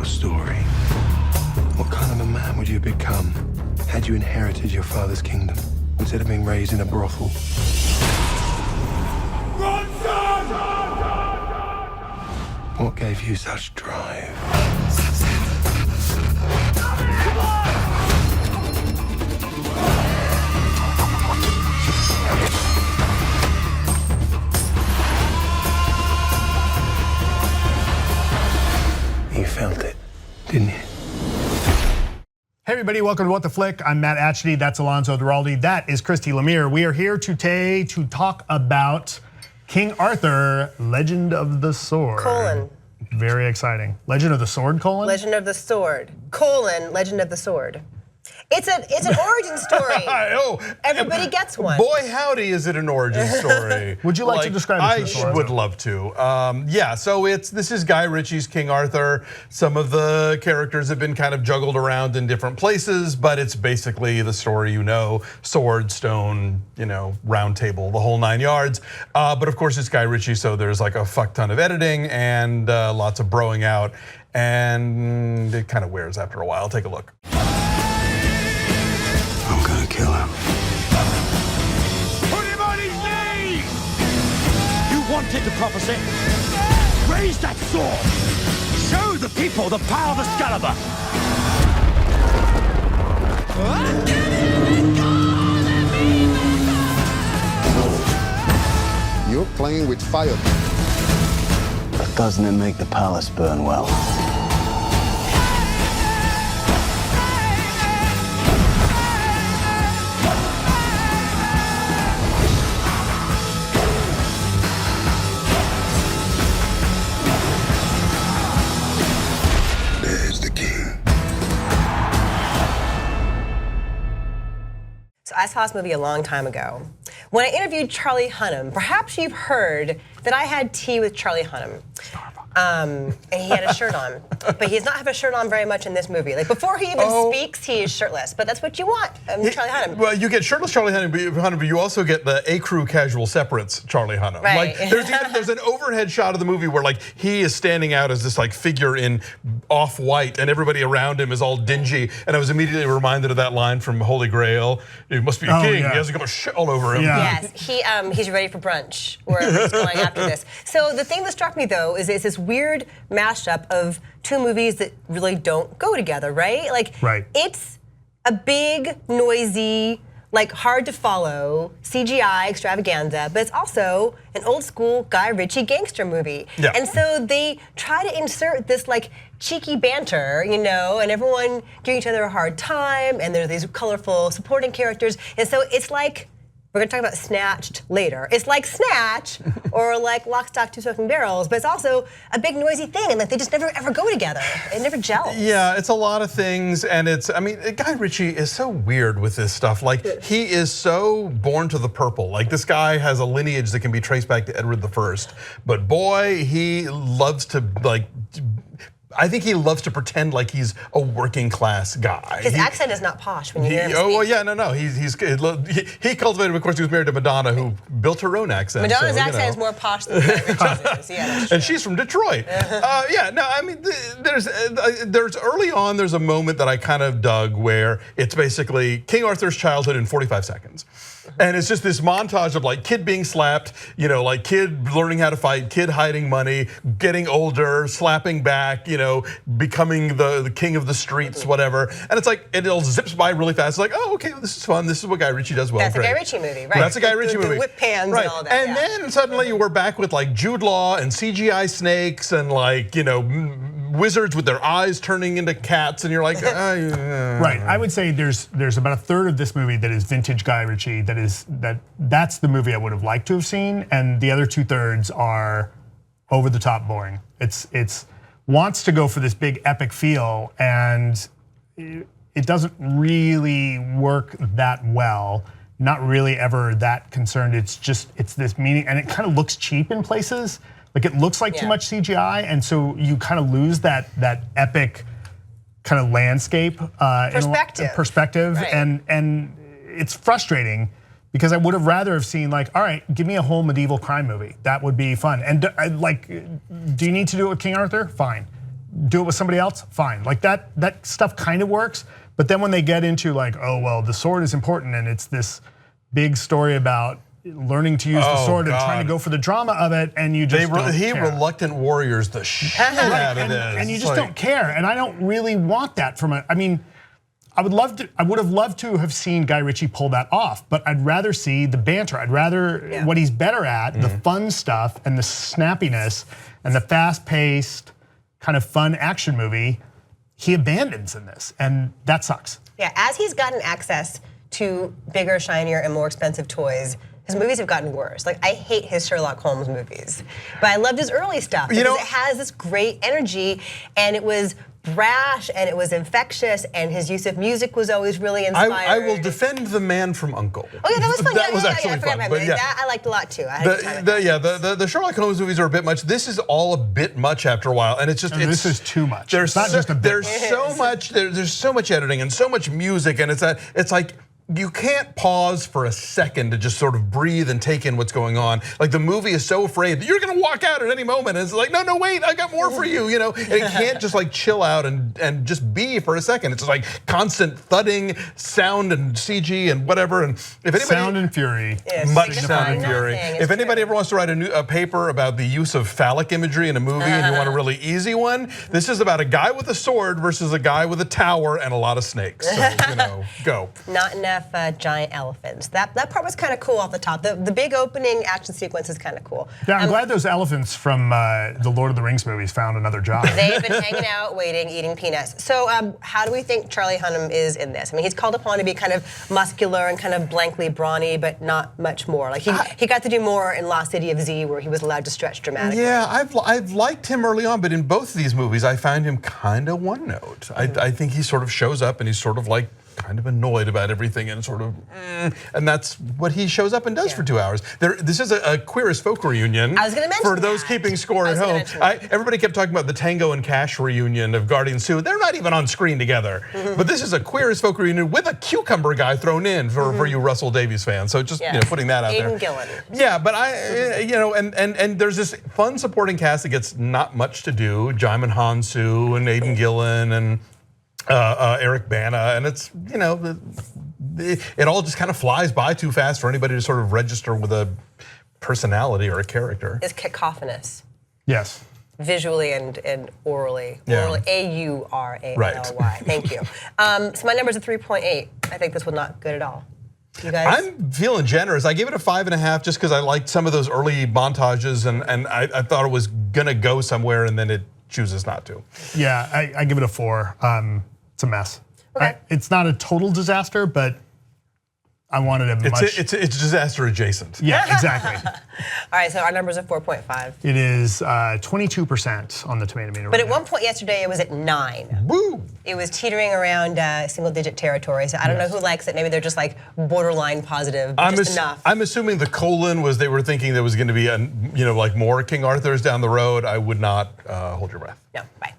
your story. What kind of a man would you have become had you inherited your father's kingdom instead of being raised in a brothel? What gave you such drive? You felt it, didn't you? Hey everybody, welcome to What the Flick. I'm Matt Atchity, that's Alonzo Duralde, that is Christy Lemire. We are here today to talk about King Arthur, Legend of the Sword. Colon. Very exciting. Legend of the Sword, colon? Legend of the Sword, colon, Legend of the Sword. It's an origin story. Everybody gets one. Boy, howdy, is it an origin story. Would you like to describe it? I would love to. Yeah, so this is Guy Ritchie's King Arthur. Some of the characters have been kind of juggled around in different places, but it's basically the story you know, sword, stone, round table, the whole 9 yards. But of course it's Guy Ritchie, so there's like a fuck ton of editing and lots of broing out, and it kind of wears after a while. Take a look. I'm gonna kill him. Put him on his knees! You wanted the prophecy? Raise that sword! Show the people the power of Excalibur! You're playing with fire. But doesn't it make the palace burn well? So I saw this movie a long time ago. When I interviewed Charlie Hunnam, perhaps you've heard that I had tea with Charlie Hunnam. And he had a shirt on, but he does not have a shirt on very much in this movie. Like before he even speaks, he is shirtless. But that's what you want, Charlie Hunnam. Well, you get shirtless Charlie Hunnam, but you also get the A-crew casual separates Charlie Hunnam. Right. Like there's an overhead shot of the movie where like he is standing out as this like figure in off-white, and everybody around him is all dingy. And I was immediately reminded of that line from Holy Grail. He must be a king. Yeah. He hasn't got a shit all over him. Yeah. Yes, he's ready for brunch, wherever he's going after this. So the thing that struck me though is this weird mashup of two movies that really don't go together, right? Right. It's a big, noisy, like hard to follow CGI extravaganza, but it's also an old school Guy Ritchie gangster movie. Yeah. And so they try to insert this like cheeky banter, and everyone giving each other a hard time, and there's these colorful supporting characters. And so it's like, we're gonna talk about Snatched later. It's like Snatch or like Lock, Stock, Two Smoking Barrels, but it's also a big noisy thing, and like they just never ever go together. It never gels. Yeah, it's a lot of things, and Guy Ritchie is so weird with this stuff. Like he is so born to the purple. Like this guy has a lineage that can be traced back to Edward I, but boy, he loves to I think he loves to pretend like he's a working class guy. His accent is not posh when you hear him speak. Oh well, yeah, no. He cultivated. Of course, he was married to Madonna, who built her own accent. Madonna's accent is more posh than Guy Ritchie's is. Yeah, that's true. And she's from Detroit. Yeah, no, I mean, there's early on. There's a moment that I kind of dug where it's basically King Arthur's childhood in 45 seconds. And it's just this montage of like kid being slapped, like kid learning how to fight, kid hiding money, getting older, slapping back, becoming the king of the streets, whatever. And it's like, it all zips by really fast. It's like, oh, okay, this is fun. This is what Guy Ritchie does well. That's a Guy Ritchie movie, right? That's a Guy Ritchie movie. The whip pans right. and all that. And then suddenly we're back with like Jude Law and CGI snakes and like, wizards with their eyes turning into cats, and you're like, Right, I would say there's about a third of this movie that is vintage Guy Ritchie. That's the movie I would have liked to have seen, and the other 2/3 are over the top boring. It's wants to go for this big epic feel, and it doesn't really work that well. Not really ever that concerned. It's this meaning, and it kind of looks cheap in places. Like it looks like too much CGI, and so you kind of lose that epic kind of landscape perspective, right. and it's frustrating because I would have rather have seen like, all right, give me a whole medieval crime movie. That would be fun. And like, do you need to do it with King Arthur? Fine. do it with somebody else, fine. Like that stuff kind of works. But then when they get into like, oh well, the sword is important, and it's this big story about learning to use the sword and trying to go for the drama of it, and you just don't care. Reluctant warriors the shit out of this. And you just don't care, and I don't really want that from it. I mean, I would have loved to have seen Guy Ritchie pull that off, but I'd rather see the banter. I'd rather what he's better at, the fun stuff and the snappiness and the fast-paced kind of fun action movie, he abandons in this, and that sucks. Yeah, as he's gotten access to bigger, shinier, and more expensive toys, his movies have gotten worse. Like, I hate his Sherlock Holmes movies, but I loved his early stuff because it has this great energy, and it was brash and it was infectious, and his use of music was always really inspired. I will defend The Man from U.N.C.L.E. Oh yeah, that was fun. That was actually fun. But That I liked a lot too. I had a good time with that. The Sherlock Holmes movies are a bit much. This is all a bit much after a while, and it's just this is too much. There's not just a bit. There's so much. There's so much editing and so much music, and it's like, you can't pause for a second to just sort of breathe and take in what's going on. Like, the movie is so afraid that you're gonna walk out at any moment, and it's like, no, wait, I got more for you, And it can't just like chill out and just be for a second. It's just like constant thudding, sound and CG and whatever. And if anybody, sound and fury, much sound and fury. If anybody ever wants to write a paper about the use of phallic imagery in a movie and you want a really easy one, this is about a guy with a sword versus a guy with a tower and a lot of snakes. So, go. Not enough giant elephants. That part was kind of cool off the top. The big opening action sequence is kind of cool. Yeah, I'm glad those elephants from the Lord of the Rings movies found another job. They've been hanging out, waiting, eating peanuts. So how do we think Charlie Hunnam is in this? I mean, he's called upon to be kind of muscular and kind of blankly brawny, but not much more. Like he got to do more in Lost City of Z, where he was allowed to stretch dramatically. Yeah, I've liked him early on, but in both of these movies, I find him kind of one note. I think he sort of shows up and he's sort of like kind of annoyed about everything and sort of, and that's what he shows up and does for 2 hours. This is a Queer as Folk reunion. I was going to mention for those keeping score at home. Everybody kept talking about the Tango and Cash reunion of Guardians 2. They're not even on screen together. But this is a Queer as Folk reunion with a cucumber guy thrown in for you Russell Davies fans. So just putting that out there. Aidan Gillen. Yeah, but and there's this fun supporting cast that gets not much to do. Jaimin Hansu and Aidan Gillen and Eric Bana, and it's, it all just kind of flies by too fast for anybody to sort of register with a personality or a character. It's cacophonous. Yes. Visually and orally. Yeah. Orally, A-U-R-A-L-Y. Right. Thank you. So my number's a 3.8. I think this was not good at all. You guys? I'm feeling generous. I gave it a 5.5 just because I liked some of those early montages, and I thought it was gonna go somewhere, and then it chooses not to. Yeah, I give it a 4. It's a mess. Okay. It's not a total disaster, but I wanted a much. It's disaster adjacent. Yeah, exactly. All right, so our number's a 4.5. It is 22% on the tomato meter. But at one point yesterday, it was at 9. Woo! It was teetering around single-digit territory. So I don't know who likes it. Maybe they're just like borderline positive, but just enough. I'm assuming the colon was they were thinking there was going to be like more King Arthurs down the road. I would not hold your breath. No, bye.